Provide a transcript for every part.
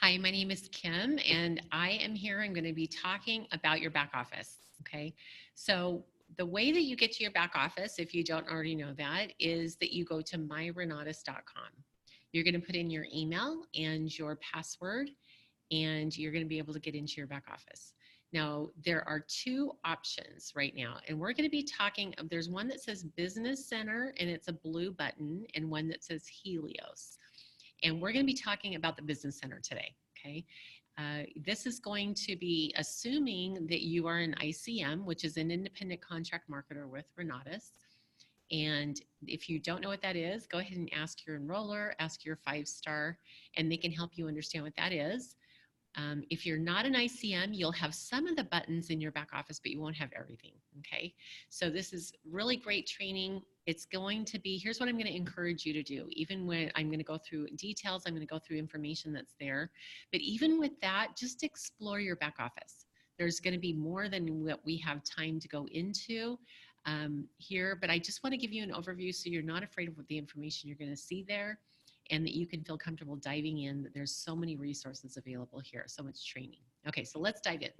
Hi, my name is Kim, and I am here. I'm going to be talking about your back office. Okay. So, the way that you get to your back office, if you don't already know that, is that you go to myrenatus.com. You're going to put in your email and your password, and you're going to be able to get into your back office. Now, there are two options right now, and we're going to be talking. There's one that says Business Center, and it's a blue button, and one that says Helios. And we're going to be talking about the Business Center today, okay? This is going to be assuming that you are an ICM, which is an independent contract marketer with Renatus. And if you don't know what that is, go ahead and ask your enroller, ask your 5-star, and they can help you understand what that is. If you're not an ICM, you'll have some of the buttons in your back office, but you won't have everything, okay? So this is really great training. It's going to be, here's what I'm going to encourage you to do. Even when I'm going to go through details, I'm going to go through information that's there. But even with that, just explore your back office. There's going to be more than what we have time to go into here, but I just want to give you an overview so you're not afraid of what the information you're going to see there, and that you can feel comfortable diving in, that there's so many resources available here, so much training. Okay, so let's dive in.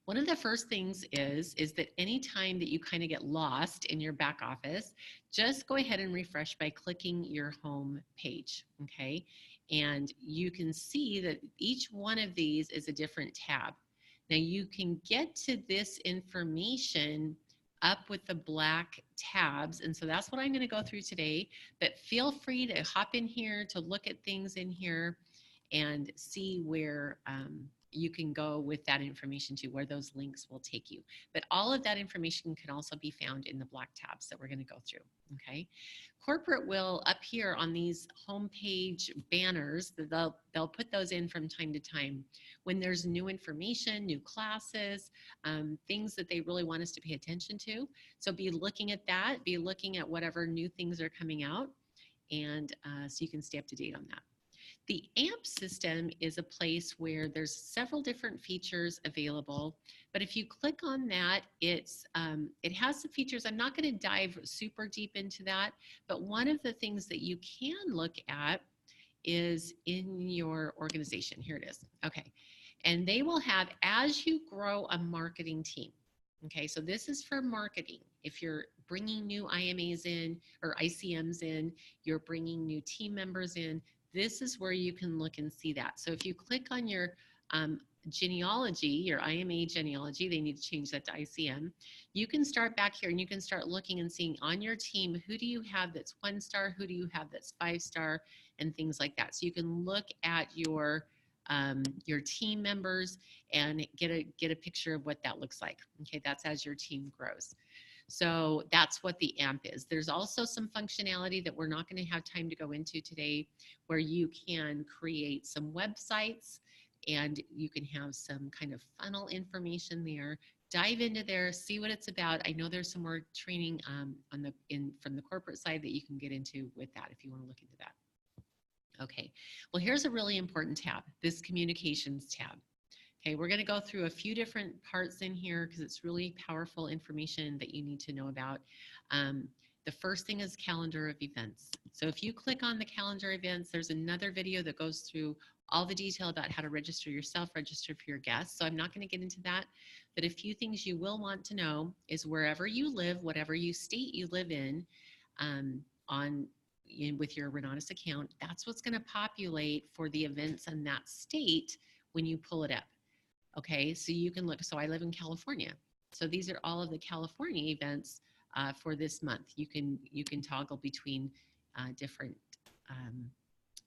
One of the first things is that anytime that you kind of get lost in your back office, just go ahead and refresh by clicking your home page, okay? And you can see that each one of these is a different tab. Now you can get to this information up with the black tabs. And so that's what I'm going to go through today. But feel free to hop in here to look at things in here and see where you can go with that information to, where those links will take you. But all of that information can also be found in the black tabs that we're going to go through. Okay. Corporate will, up here on these homepage banners, they'll put those in from time to time when there's new information, new classes, things that they really want us to pay attention to. So be looking at that, be looking at whatever new things are coming out, and so you can stay up to date on that. The AMP system is a place where there's several different features available, but if you click on that, it has the features. I'm not going to dive super deep into that, but one of the things that you can look at is in your organization. Here it is. Okay. And they will have, as you grow a marketing team, okay, so this is for marketing. If you're bringing new IMAs in or ICMs in, you're bringing new team members in, this is where you can look and see that. So if you click on your genealogy, your IMA genealogy, they need to change that to ICM. You can start back here and you can start looking and seeing on your team, who do you have that's 1-star, who do you have that's 5-star, and things like that. So you can look at your team members and get a picture of what that looks like. Okay, that's as your team grows. So that's what the AMP is. There's also some functionality that we're not going to have time to go into today, where you can create some websites and you can have some kind of funnel information there. Dive into there, see what it's about. I know there's some more training from the corporate side that you can get into with that if you want to look into that. Okay, well, here's a really important tab, this communications tab. Okay, we're going to go through a few different parts in here because it's really powerful information that you need to know about. The first thing is calendar of events. So if you click on the calendar events, there's another video that goes through all the detail about how to register yourself, register for your guests. So I'm not going to get into that, but a few things you will want to know is wherever you live, whatever state you live in, with your Renatus account, that's what's going to populate for the events in that state when you pull it up. Okay, so you can look, so I live in California. So these are all of the California events for this month. You can toggle between different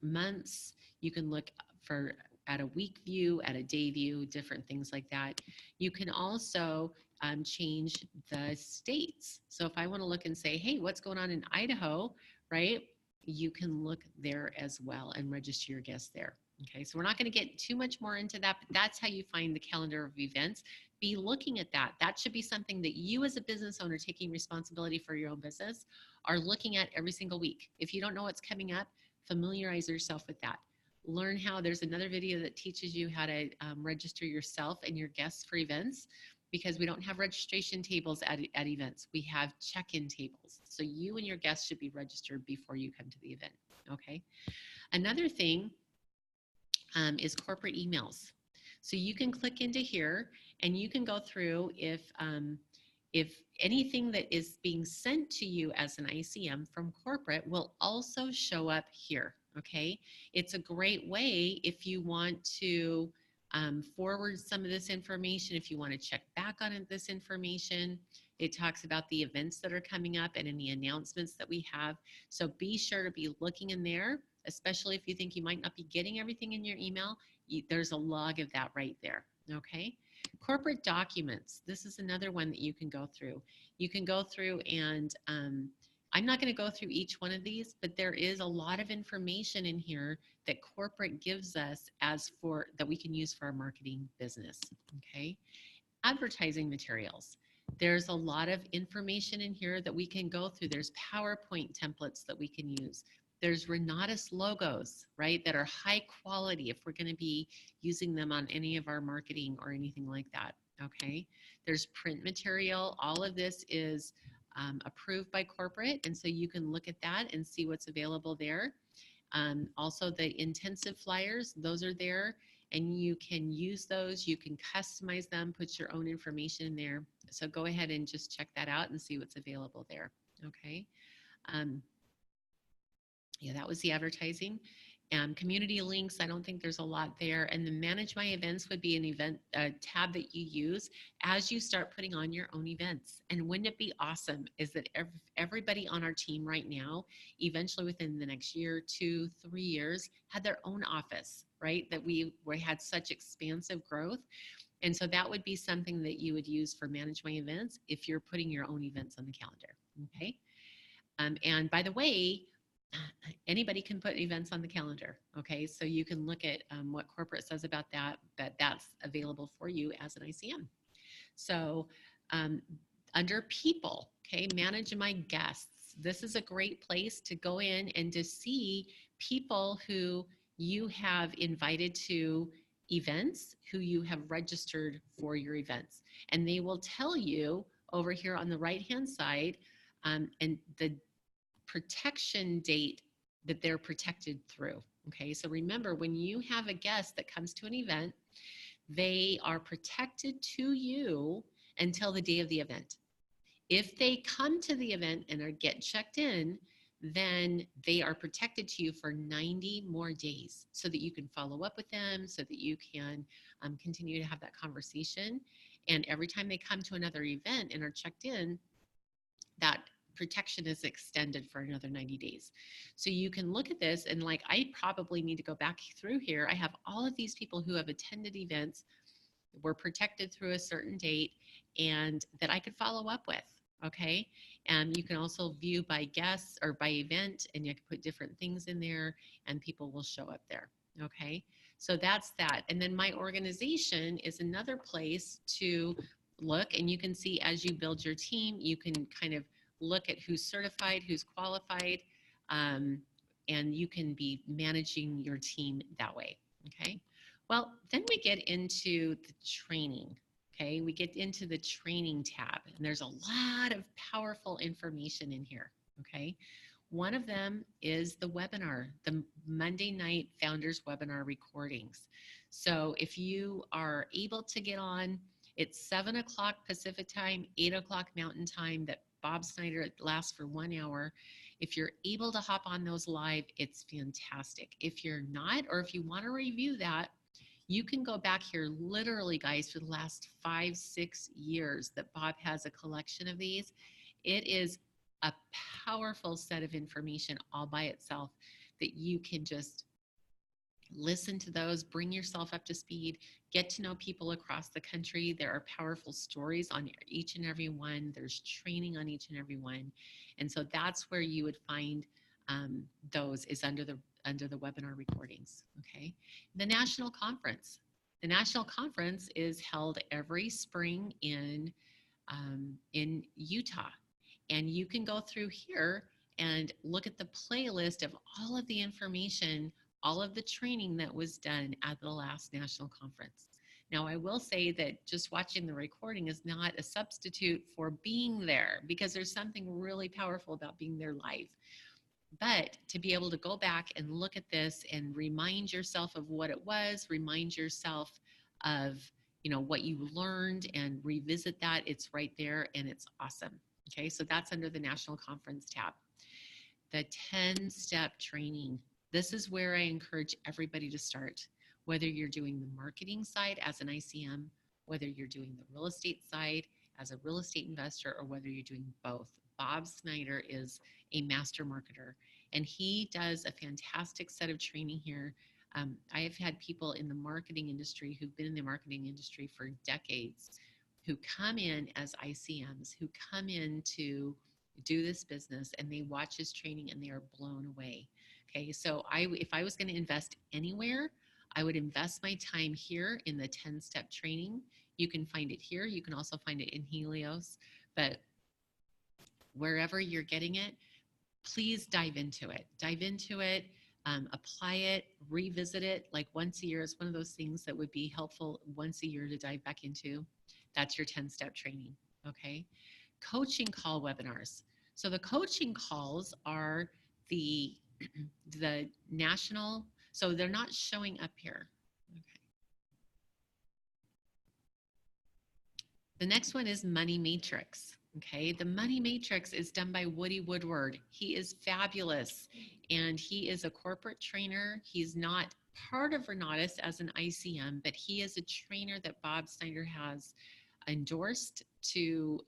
months. You can look at a week view, at a day view, different things like that. You can also change the states. So if I want to look and say, hey, what's going on in Idaho, right? You can look there as well and register your guests there. Okay, so we're not going to get too much more into that, but that's how you find the calendar of events. Be looking at that. That should be something that you as a business owner taking responsibility for your own business are looking at every single week. If you don't know what's coming up, familiarize yourself with that. Learn how, there's another video that teaches you how to register yourself and your guests for events, because we don't have registration tables at events. We have check-in tables. So you and your guests should be registered before you come to the event, okay? Another thing, is corporate emails. So you can click into here and you can go through if anything that is being sent to you as an ICM from corporate will also show up here, okay? It's a great way if you want to forward some of this information, if you want to check back on this information. It talks about the events that are coming up and any announcements that we have. So be sure to be looking in there, especially if you think you might not be getting everything in your email. There's a log of that right there, okay? Corporate documents. This is another one that you can go through. You can go through and I'm not going to go through each one of these, but there is a lot of information in here that corporate gives us that we can use for our marketing business, okay? Advertising materials. There's a lot of information in here that we can go through. There's PowerPoint templates that we can use. There's Renatus logos, right, that are high quality if we're going to be using them on any of our marketing or anything like that, okay? There's print material. All of this is approved by corporate, and so you can look at that and see what's available there. Also, the intensive flyers, those are there, and you can use those. You can customize them, put your own information in there. So go ahead and just check that out and see what's available there, okay? Yeah, that was the advertising. Community links, I don't think there's a lot there. And the manage my events would be an event tab that you use as you start putting on your own events. And wouldn't it be awesome is that everybody on our team right now, eventually within the next year, 2, 3 years, had their own office, right? That we had such expansive growth. And so that would be something that you would use for manage my events if you're putting your own events on the calendar, okay? And by the way, anybody can put events on the calendar, okay? So you can look at what corporate says about that, but that's available for you as an ICM. So under people, okay, manage my guests. This is a great place to go in and to see people who you have invited to events, who you have registered for your events. And they will tell you over here on the right-hand side, and the protection date that they're protected through. Okay, so remember, when you have a guest that comes to an event, they are protected to you until the day of the event. If they come to the event and get checked in, then they are protected to you for 90 more days so that you can follow up with them, so that you can continue to have that conversation. And every time they come to another event and are checked in, that protection is extended for another 90 days. So you can look at this and like, I probably need to go back through here. I have all of these people who have attended events, were protected through a certain date, and that I could follow up with, okay? And you can also view by guests or by event, and you can put different things in there and people will show up there, okay? So that's that. And then my organization is another place to look, and you can see as you build your team, you can kind of look at who's certified, who's qualified, and you can be managing your team that way, okay? Well, then we get into the training, okay? We get into the training tab, and there's a lot of powerful information in here, okay? One of them is the webinar, the Monday night Founders Webinar recordings. So if you are able to get on, it's 7 o'clock Pacific time, 8 o'clock Mountain time, that Bob Snyder, it lasts for 1 hour. If you're able to hop on those live, it's fantastic. If you're not, or if you want to review that, you can go back here literally, guys, for the last 5, 6 years that Bob has a collection of these. It is a powerful set of information all by itself that you can just listen to those, bring yourself up to speed, get to know people across the country. There are powerful stories on each and every one. There's training on each and every one. And so that's where you would find those is under the webinar recordings, okay? The national conference. The national conference is held every spring in Utah. And you can go through here and look at the playlist of all of the information, all of the training that was done at the last national conference. Now, I will say that just watching the recording is not a substitute for being there, because there's something really powerful about being there live. But to be able to go back and look at this and remind yourself of what it was, remind yourself of, what you learned and revisit that, it's right there and it's awesome. Okay, so that's under the National Conference tab. The 10-step training. This is where I encourage everybody to start, whether you're doing the marketing side as an ICM, whether you're doing the real estate side as a real estate investor, or whether you're doing both. Bob Snyder is a master marketer, and he does a fantastic set of training here. I have had people in the marketing industry who've been in the marketing industry for decades who come in as ICMs, who come in to do this business, and they watch his training and they are blown away. Okay, so if I was going to invest anywhere, I would invest my time here in the 10-step training. You can find it here. You can also find it in Helios, but wherever you're getting it, please dive into it. Dive into it, apply it, revisit it. Like once a year is one of those things that would be helpful once a year to dive back into. That's your 10-step training, okay? Coaching call webinars. So the coaching calls are the the national, so they're not showing up here. Okay. The next one is Money Matrix. Okay, the Money Matrix is done by Woody Woodward. He is fabulous, and he is a corporate trainer. He's not part of Renatus as an ICM, but he is a trainer that Bob Snyder has endorsed to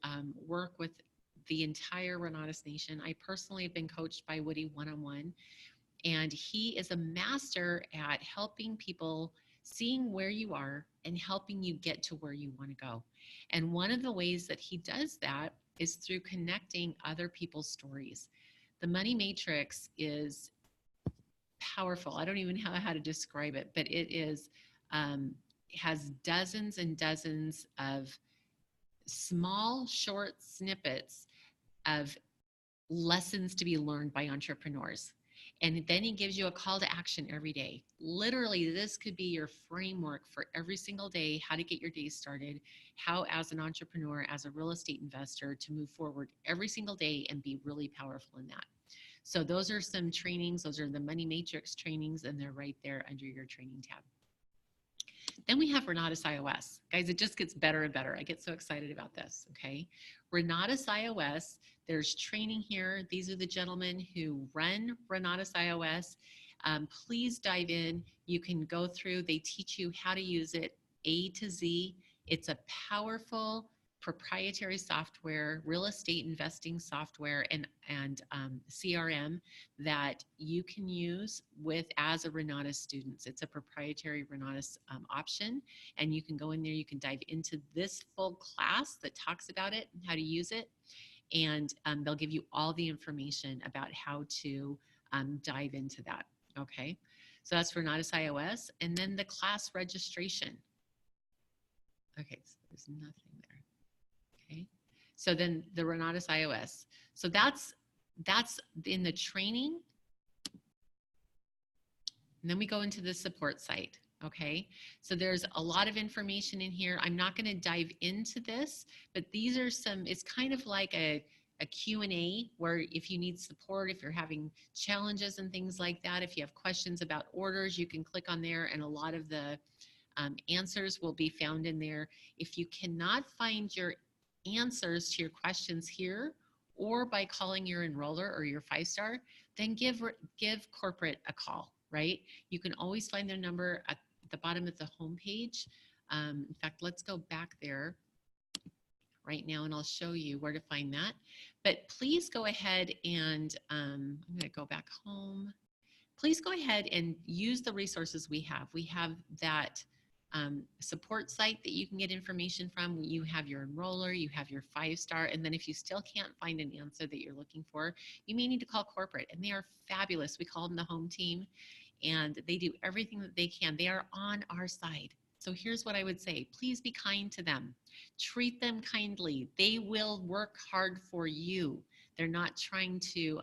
work with the entire Renatus Nation. I personally have been coached by Woody one-on-one, and he is a master at helping people, seeing where you are and helping you get to where you want to go. And one of the ways that he does that is through connecting other people's stories. The Money Matrix is powerful. I don't even know how to describe it, but it is has dozens and dozens of small, short snippets of lessons to be learned by entrepreneurs. And then he gives you a call to action every day. Literally, this could be your framework for every single day, how to get your day started, how as an entrepreneur, as a real estate investor, to move forward every single day and be really powerful in that. So those are some trainings. Those are the Money Matrix trainings, and they're right there under your training tab. Then we have Renatus iOS. Guys, it just gets better and better. I get so excited about this, okay? Renatus iOS, there's training here. These are the gentlemen who run Renatus iOS. Please dive in. You can go through. They teach you how to use it A to Z. It's a powerful proprietary software, real estate investing software, and CRM that you can use with as a Renatus student. It's a proprietary Renatus option, and you can go in there. You can dive into this full class that talks about it and how to use it, and they'll give you all the information about how to dive into that. Okay, so that's Renatus iOS, and then the class registration. Okay, so there's nothing there. Okay, so then the Renatus iOS. So that's in the training. And then we go into the support site. Okay, so there's a lot of information in here. I'm not going to dive into this, but these are some, it's kind of like a Q&A where if you need support, if you're having challenges and things like that, if you have questions about orders, you can click on there and a lot of the answers will be found in there. If you cannot find your answers to your questions here or by calling your enroller or your 5-star, then give corporate a call, right? You can always find their number at the bottom of the homepage. In fact, let's go back there right now and I'll show you where to find that. But please go ahead and I'm going to go back home. Please go ahead and use the resources we have. We have that support site that you can get information from. You have your enroller, you have your 5-star, and then if you still can't find an answer that you're looking for, you may need to call corporate, and they are fabulous. We call them the home team, and they do everything that they can. They are on our side. So here's what I would say. Please be kind to them. Treat them kindly. They will work hard for you. They're not trying to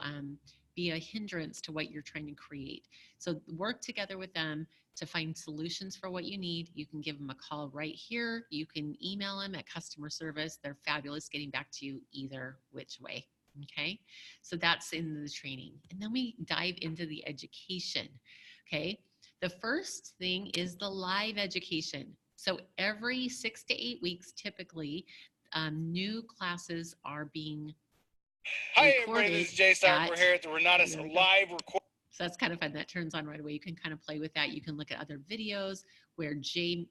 be a hindrance to what you're trying to create. So work together with them to find solutions for what you need. You can give them a call right here. You can email them at customer service. They're fabulous getting back to you either which way. Okay, so that's in the training. And then we dive into the education. Okay, the first thing is the live education. So every 6 to 8 weeks, typically, new classes are being Hi everybody, recorded this is Jay Stark. We're at, here at the Renatus there we go. live record. So that's kind of fun. That turns on right away. You can kind of play with that. You can look at other videos where Jay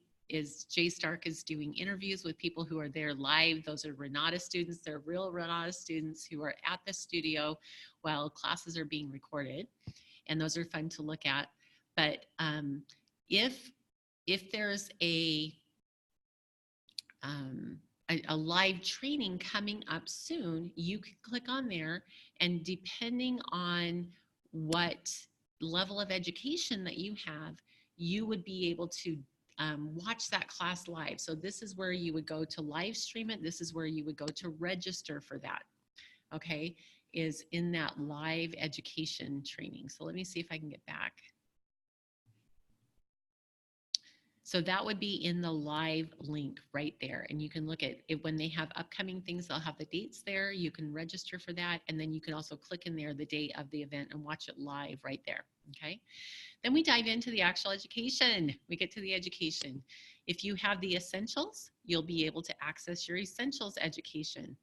Stark is doing interviews with people who are there live. Those are Renatus students. They're real Renatus students who are at the studio while classes are being recorded. And those are fun to look at. But if there's a live training coming up soon, you can click on there, and depending on what level of education that you have, you would be able to watch that class live. So this is where you would go to live stream it. This is where you would go to register for that. Okay, is in that live education training. So let me see if I can get back. So that would be in the live link right there. And you can look at it when they have upcoming things, they'll have the dates there. You can register for that. And then you can also click in there the date of the event and watch it live right there. Okay. Then we dive into the actual education. We get to the education. If you have the essentials, you'll be able to access your essentials education.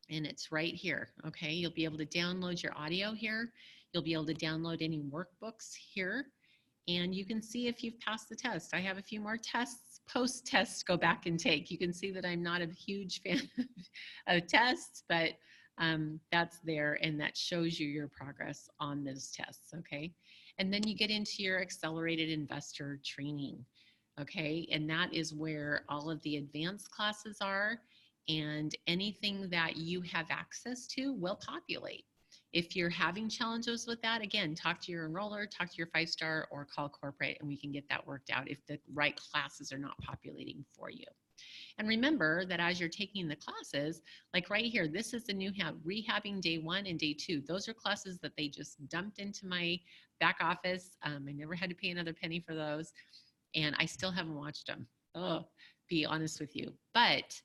And it's right here. Okay. You'll be able to download your audio here. You'll be able to download any workbooks here. And you can see if you've passed the test. I have a few more tests, post-tests, go back and take. You can see that I'm not a huge fan of tests, but that's there, and that shows you your progress on those tests, okay? And then you get into your accelerated investor training, okay? And that is where all of the advanced classes are, and anything that you have access to will populate. If you're having challenges with that, again, talk to your enroller, talk to your 5-star, or call corporate, and we can get that worked out if the right classes are not populating for you. And remember that as you're taking the classes, like right here, this is the new rehabbing day 1 and day 2. Those are classes that they just dumped into my back office. I never had to pay another penny for those, and I still haven't watched them. Oh, be honest with you. But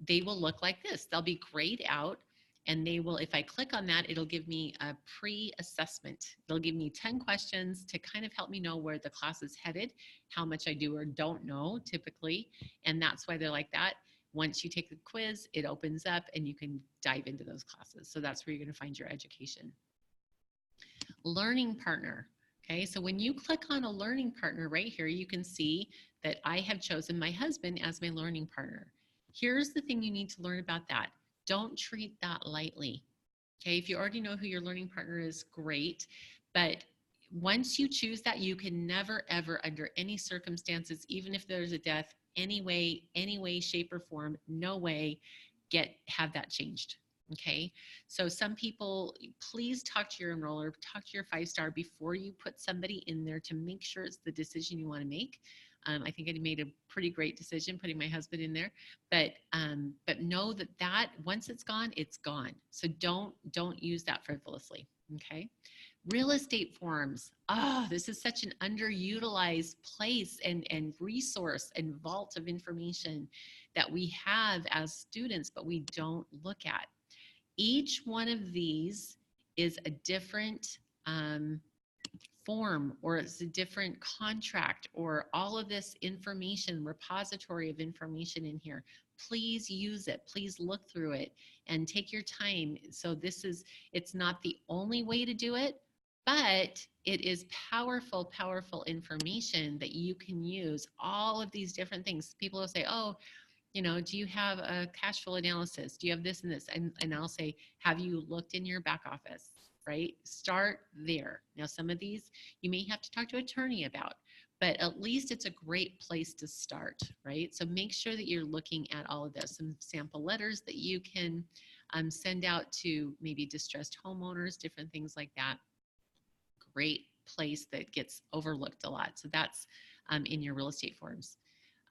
they will look like this. They'll be grayed out. And they will, if I click on that, it'll give me a pre-assessment. They'll give me 10 questions to kind of help me know where the class is headed, how much I do or don't know typically. And that's why they're like that. Once you take the quiz, it opens up and you can dive into those classes. So that's where you're going to find your education. Learning partner. Okay, so when you click on a learning partner right here, you can see that I have chosen my husband as my learning partner. Here's the thing you need to learn about that. Don't treat that lightly. Okay, if you already know who your learning partner is, great. But once you choose that, you can never, ever, under any circumstances, even if there's a death, any way, shape, or form, no way, have that changed. Okay, so some people, please talk to your enroller, talk to your 5-star before you put somebody in there to make sure it's the decision you want to make. I think I made a pretty great decision putting my husband in there, but know that once it's gone, it's gone. So don't use that frivolously. Okay. Real estate forums. Oh, this is such an underutilized place and resource and vault of information that we have as students, but we don't look at. Each one of these is a different form, or it's a different contract, or all of this information, repository of information in here. Please use it. Please look through it and take your time. So it's not the only way to do it, but it is powerful, powerful information that you can use. All of these different things. People will say, oh, do you have a cash flow analysis? Do you have this and this? And I'll say, have you looked in your back office? Right? Start there. Now, some of these you may have to talk to an attorney about, but at least it's a great place to start, right? So make sure that you're looking at all of this. Some sample letters that you can send out to maybe distressed homeowners, different things like that. Great place that gets overlooked a lot. So that's in your real estate forms.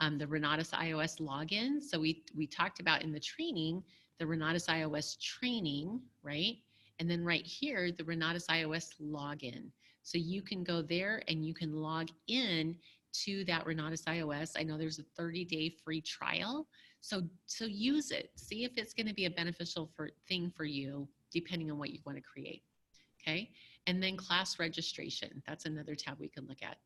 The Renatus iOS login. So we talked about in the training, the Renatus iOS training, right? And then right here, the Renatus iOS login. So you can go there and you can log in to that Renatus iOS. I know there's a 30-day free trial. So use it. See if it's going to be a beneficial thing for you, depending on what you want to create. Okay. And then class registration. That's another tab we can look at.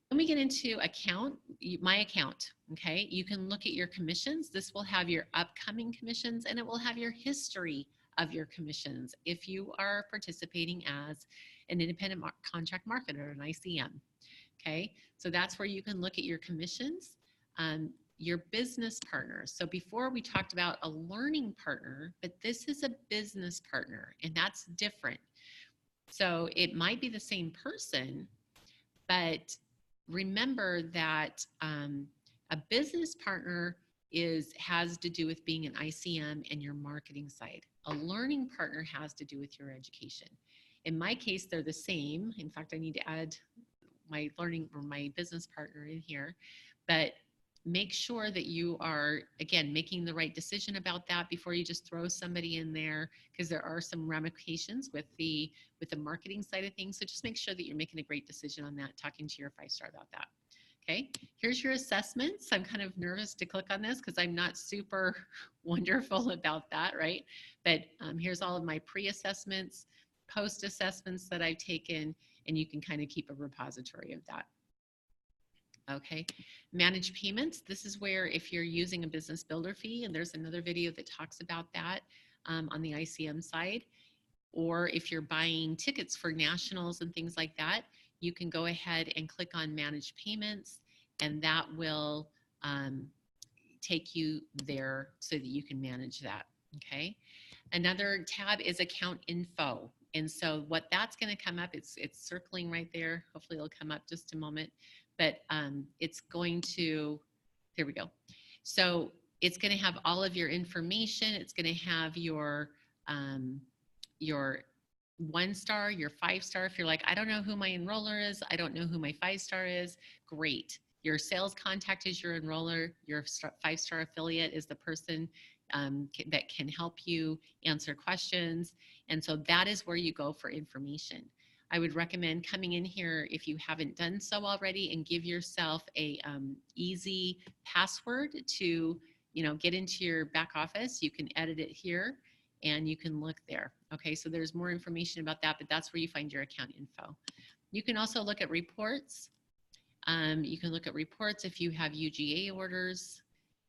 Then we get into account, my account. Okay. You can look at your commissions. This will have your upcoming commissions and it will have your history of your commissions if you are participating as an independent contract marketer, an ICM. Okay. So that's where you can look at your commissions. Your business partners. So before we talked about a learning partner, but this is a business partner and that's different. So it might be the same person, but remember that a business partner has to do with being an ICM and your marketing side. A learning partner has to do with your education. In my case, they're the same. In fact, I need to add my learning or my business partner in here, but make sure that you are, again, making the right decision about that before you just throw somebody in there, because there are some ramifications with the marketing side of things. So just make sure that you're making a great decision on that, talking to your 5-star about that. Okay, here's your assessments. I'm kind of nervous to click on this because I'm not super wonderful about that, right? But here's all of my pre-assessments, post-assessments that I've taken, and you can kind of keep a repository of that. Okay, manage payments. This is where if you're using a business builder fee, and there's another video that talks about that on the ICM side, or if you're buying tickets for nationals and things like that, you can go ahead and click on manage payments, and that will take you there so that you can manage that. Okay, another tab is account info. And so what that's going to come up, it's circling right there. Hopefully it'll come up just a moment, but it's going to, there we go. So it's going to have all of your information. It's going to have your 1-star, your 5-star. If you're like, I don't know who my enroller is, I don't know who my 5-star is, great. Your sales contact is your enroller. Your 5-star affiliate is the person that can help you answer questions. And so that is where you go for information. I would recommend coming in here if you haven't done so already and give yourself a easy password to, get into your back office. You can edit it here and you can look there. Okay, so there's more information about that, but that's where you find your account info. You can also look at reports. You can look at reports if you have UGA orders,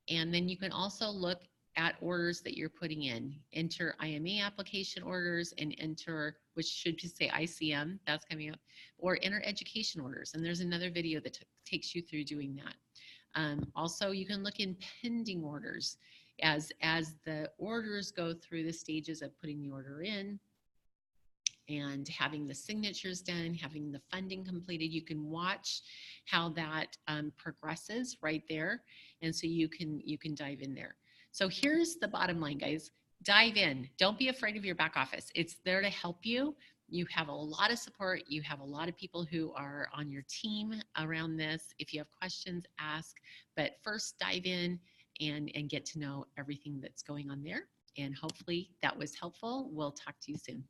and then you can also look at orders that you're putting in. Enter IMA application orders and enter, which should just say ICM, that's coming up, or enter education orders. And there's another video that takes you through doing that. Also, you can look in pending orders as the orders go through the stages of putting the order in and having the signatures done, having the funding completed. You can watch how that progresses right there. And so you can dive in there. So here's the bottom line, guys. Dive in. Don't be afraid of your back office. It's there to help you. You have a lot of support. You have a lot of people who are on your team around this. If you have questions, ask. But first, dive in and get to know everything that's going on there. And hopefully that was helpful. We'll talk to you soon.